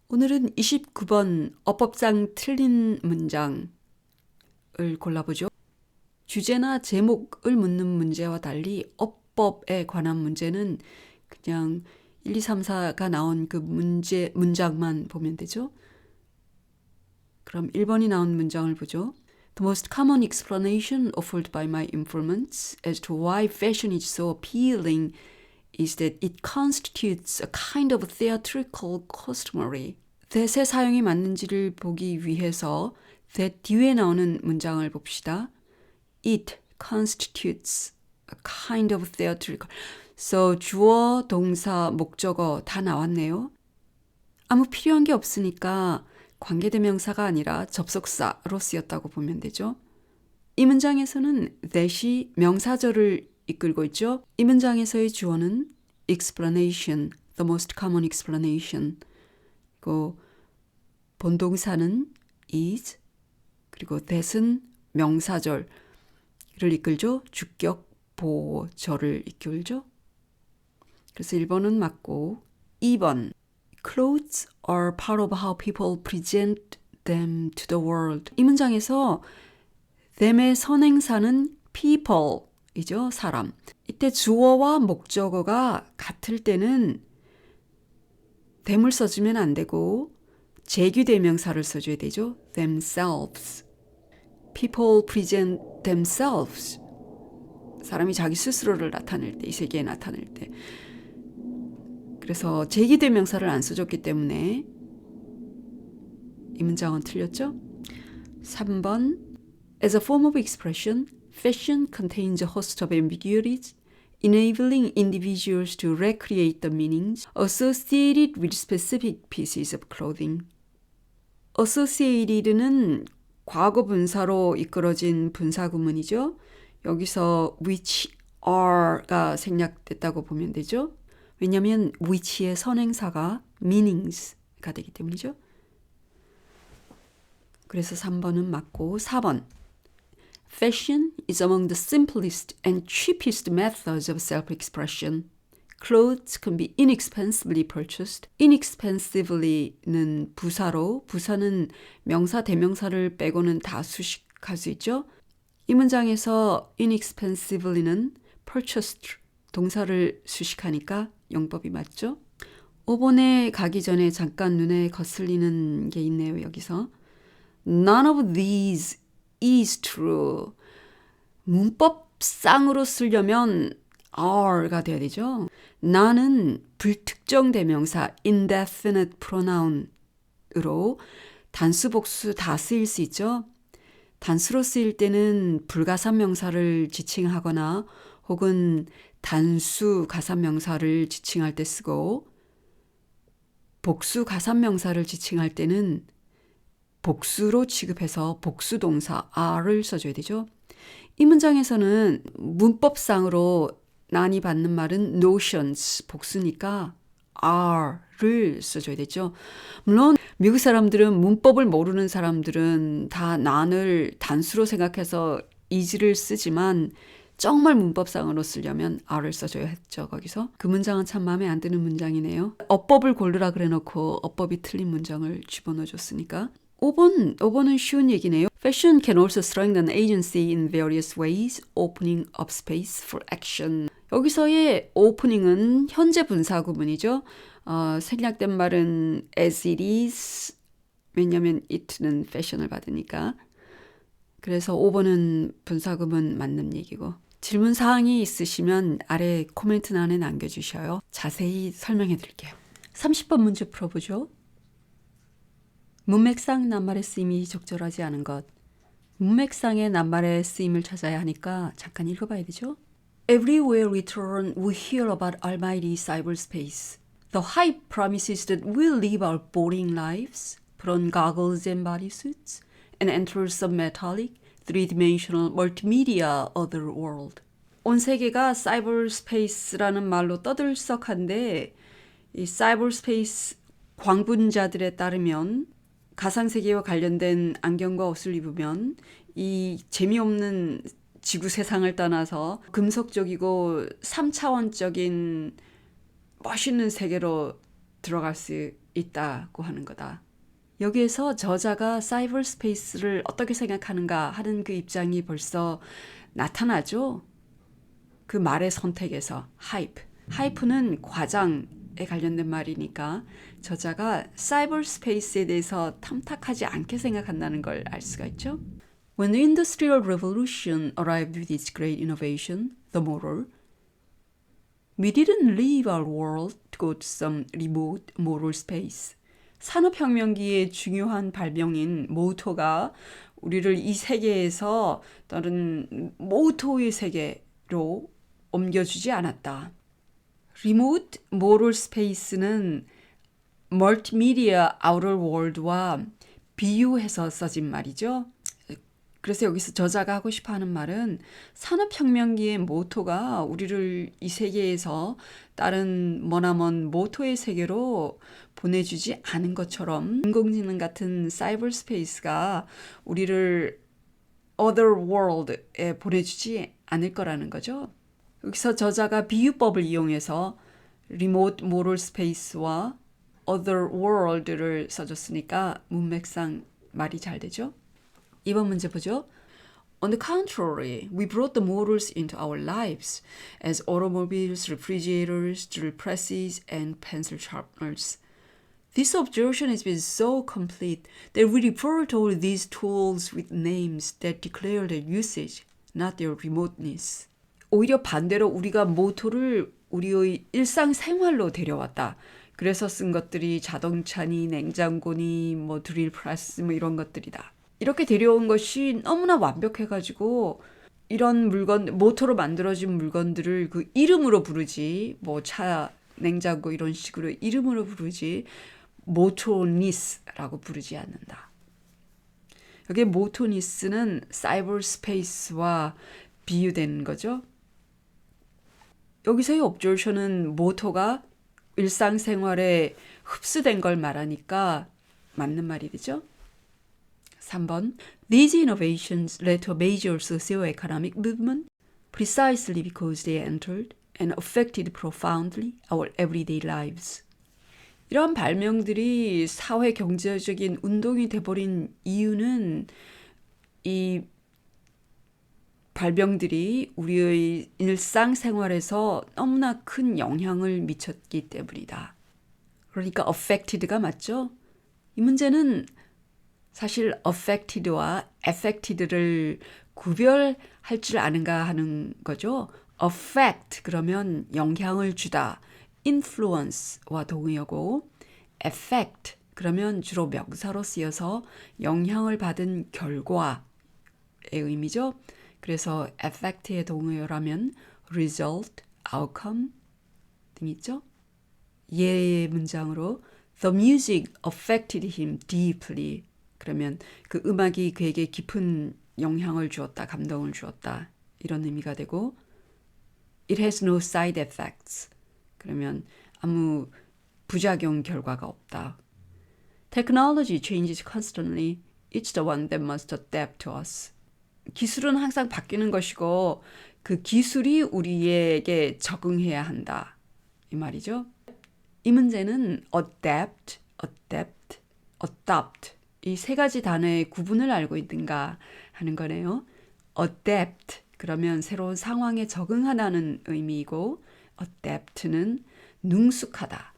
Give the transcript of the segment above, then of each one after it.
오늘은 29번 어법상 틀린 문장을 골라보죠. 주제나 제목을 묻는 문제와 달리 어법에 관한 문제는 그냥 1, 2, 3, 4가 나온 그 문장만 보면 되죠. 그럼 1번이 나온 문장을 보죠. The most common explanation offered by my informants as to why fashion is so appealing is that it constitutes a kind of theatrical costumery. that의 사용이 맞는지를 보기 위해서 that 뒤에 나오는 문장을 봅시다. It constitutes a kind of theatrical. So 주어, 동사, 목적어 다 나왔네요. 아무 필요한 게 없으니까 관계대명사가 아니라 접속사로 쓰였다고 보면 되죠. 이 문장에서는 that이 명사절을 이끌고 있죠. 이 문장에서의 주어는 explanation, the most common explanation. 그리고 본동사는 is, 그리고 that은 명사절을 이끌죠. 주격, 보절을 이끌죠. 그래서 1번은 맞고 2번 Clothes are part of how people present them to the world. 이 문장에서 them의 선행사는 people이죠. 사람. 이때 주어와 목적어가 같을 때는 them을 써주면 안 되고 제규대명사를 써줘야 되죠. themselves. People present themselves. 사람이 자기 스스로를 나타낼 때, 이 세계에 나타낼 때. 그래서 제기대명사를 안 써줬기 때문에 이 문장은 틀렸죠? 3번 As a form of expression, fashion contains a host of ambiguities, enabling individuals to recreate the meanings associated with specific pieces of clothing. associated는 과거 분사로 이끌어진 분사 구문이죠. 여기서 which are가 생략됐다고 보면 되죠. 왜냐하면 which의 선행사가 meanings가 되기 때문이죠. 그래서 3번은 맞고 4번 Fashion is among the simplest and cheapest methods of self-expression. Clothes can be inexpensively purchased. inexpensively는 부사로, 부사는 명사, 대명사를 빼고는 다 수식할 수 있죠. 이 문장에서 inexpensively는 purchased, 동사를 수식하니까 용법이 맞죠. 5번에 가기 전에 잠깐 눈에 거슬리는 게 있네요. 여기서 None of these is true. 문법상으로 쓰려면 are가 돼야 되죠. 나는 불특정 대명사 indefinite pronoun으로 단수, 복수 다 쓰일 수 있죠. 단수로 쓰일 때는 불가산명사를 지칭하거나 혹은 단수 가산명사를 지칭할 때 쓰고 복수 가산명사를 지칭할 때는 복수로 취급해서 복수동사 are를 써줘야 되죠. 이 문장에서는 문법상으로 난이 받는 말은 notions, 복수니까 are를 써줘야 되죠. 물론 미국 사람들은 문법을 모르는 사람들은 다 난을 단수로 생각해서 is를 쓰지만 정말 문법상으로 쓰려면 are를 써줘야 했죠. 거기서 그 문장은 참 마음에 안 드는 문장이네요. 어법을 고르라 그래놓고 어법이 틀린 문장을 집어넣어줬으니까 5번은 쉬운 얘기네요. Fashion can also strengthen agency in various ways, opening up space for action. 여기서의 opening은 현재 분사 구문이죠. 생략된 말은 as it is, 왜냐하면 it는 fashion을 받으니까. 그래서 5번은 분사 구문 맞는 얘기고. 질문 사항이 있으시면 아래 코멘트란에 남겨주셔요. 자세히 설명해 드릴게요. 30번 문제 풀어보죠. 문맥상 낱말의 쓰임이 적절하지 않은 것. 문맥상의 낱말의 쓰임을 찾아야 하니까 잠깐 읽어봐야 되죠. Everywhere we turn, we hear about almighty cyberspace. The hype promises that we'll live our boring lives, put on goggles and bodysuits, and enter some metallic, three-dimensional multimedia otherworld. 온 세계가 cyberspace라는 말로 떠들썩한데 이 cyberspace 광분자들에 따르면 가상세계와 관련된 안경과 옷을 입으면 이 재미없는 지구 세상을 떠나서 금속적이고 3차원적인 멋있는 세계로 들어갈 수 있다고 하는 거다. 여기에서 저자가 사이버 스페이스를 어떻게 생각하는가 하는 그 입장이 벌써 나타나죠. 그 말의 선택에서 하이프. 하이프는 과장에 관련된 말이니까 저자가 사이버 스페이스에 대해서 탐탁하지 않게 생각한다는 걸 알 수가 있죠. When the Industrial Revolution arrived with its great innovation, the motor, we didn't leave our world to go to some remote motor space. 산업혁명기의 중요한 발명인 모터가 우리를 이 세계에서 다른 모터의 세계로 옮겨주지 않았다. 리모트 모럴 스페이스는 멀티미디어 아우터 월드와 비유해서 써진 말이죠. 그래서 여기서 저자가 하고 싶어하는 말은 산업혁명기의 모토가 우리를 이 세계에서 다른 머나먼 모토의 세계로 보내주지 않은 것처럼 인공지능 같은 사이버 스페이스가 우리를 other world에 보내주지 않을 거라는 거죠. 여기서 저자가 비유법을 이용해서 리모트 모럴 스페이스와 other world를 써줬으니까 문맥상 말이 잘 되죠. 이번 문제 보죠. On the contrary, we brought the motors into our lives as automobiles, refrigerators, drill presses, and pencil sharpeners. This observation has been so complete that we refer to all these tools with names that declare their usage, not their remoteness. 오히려 반대로 우리가 모토를 우리의 일상생활로 데려왔다. 그래서 쓴 것들이 자동차니 냉장고니 뭐 드릴 프레스 뭐 이런 것들이다. 이렇게 데려온 것이 너무나 완벽해가지고 이런 물건, 모터로 만들어진 물건들을 그 이름으로 부르지, 뭐 차, 냉장고 이런 식으로 이름으로 부르지, 모토니스라고 부르지 않는다. 여기 모토니스는 사이버 스페이스와 비유된 거죠. 여기서의 observation은 모터가 일상생활에 흡수된 걸 말하니까 맞는 말이 되죠. 3번. These innovations led to a major socio-economic movement precisely because they entered and affected profoundly our everyday lives. 이런 발명들이 사회 경제적인 운동이 돼버린 이유는 이 발명들이 우리의 일상생활에서 너무나 큰 영향을 미쳤기 때문이다. 그러니까 affected가 맞죠? 이 문제는 사실 affected와 affected를 구별할 줄 아는가 하는 거죠. affect 그러면 영향을 주다, influence와 동의어고 effect 그러면 주로 명사로 쓰여서 영향을 받은 결과의 의미죠. 그래서 affect의 동의어라면 result, outcome 등 있죠. 예 문장으로 The music affected him deeply. 그러면 그 음악이 그에게 깊은 영향을 주었다, 감동을 주었다 이런 의미가 되고 It has no side effects. 그러면 아무 부작용 결과가 없다. Technology changes constantly. It's the one that must adapt to us. 기술은 항상 바뀌는 것이고 그 기술이 우리에게 적응해야 한다. 이 말이죠. 이 문제는 adapt, adopt 이 세 가지 단어의 구분을 알고 있는가 하는 거네요. adapt 그러면 새로운 상황에 적응하다는 의미이고 adapt는 능숙하다.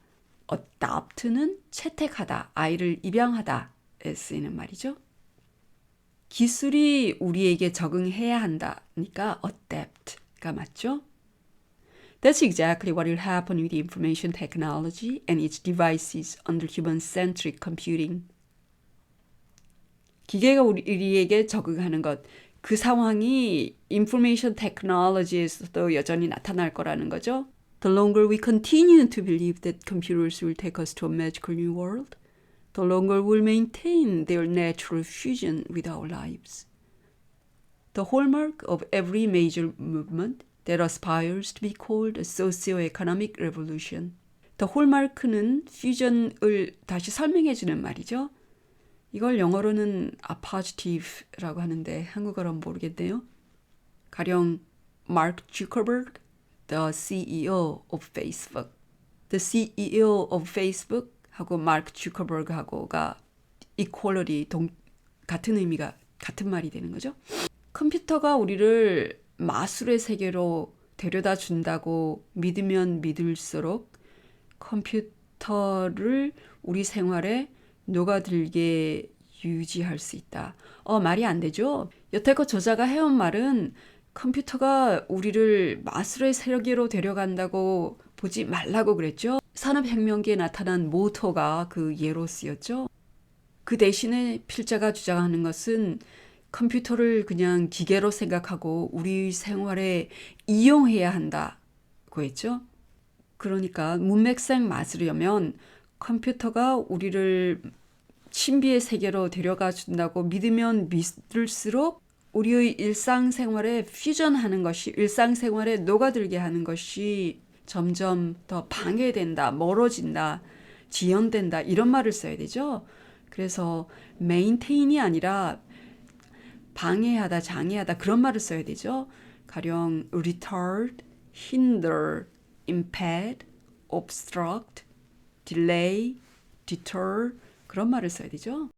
adopt는 채택하다, 아이를 입양하다에 쓰이는 말이죠. 기술이 우리에게 적응해야 한다니까 adapt가 맞죠? That's exactly what will happen with information technology and its devices under human-centric computing. 기계가 우리에게 적응하는 것, 그 상황이 인포메이션 테크놀로지에서도 여전히 나타날 거라는 거죠. The longer we continue to believe that computers will take us to a magical new world, the longer we'll maintain their natural fusion with our lives. The hallmark of every major movement that aspires to be called a socio-economic revolution. The hallmark는 퓨전을 다시 설명해 주는 말이죠. 이걸 영어로는 appositive라고 하는데 한국어로는 모르겠네요. 가령 Mark Zuckerberg, the CEO of Facebook. The CEO of Facebook 하고 마크 주커버그하고가 equality 같은 의미가 같은 말이 되는 거죠. 컴퓨터가 우리를 마술의 세계로 데려다 준다고 믿으면 믿을수록 컴퓨터를 우리 생활에 녹아들게 유지할 수 있다. 말이 안 되죠? 여태껏 저자가 해온 말은 컴퓨터가 우리를 마술의 세계로 데려간다고 보지 말라고 그랬죠. 산업혁명기에 나타난 모터가 그 예로 쓰였죠. 그 대신에 필자가 주장하는 것은 컴퓨터를 그냥 기계로 생각하고 우리 생활에 이용해야 한다고 했죠. 그러니까 문맥상 맞으려면 컴퓨터가 우리를 신비의 세계로 데려가 준다고 믿으면 믿을수록 우리의 일상생활에 퓨전하는 것이, 일상생활에 녹아들게 하는 것이 점점 더 방해된다, 멀어진다, 지연된다 이런 말을 써야 되죠. 그래서 maintain이 아니라 방해하다, 장애하다 그런 말을 써야 되죠. 가령 retard, hinder, impede, obstruct, delay, deter 그런 말을 써야 되죠.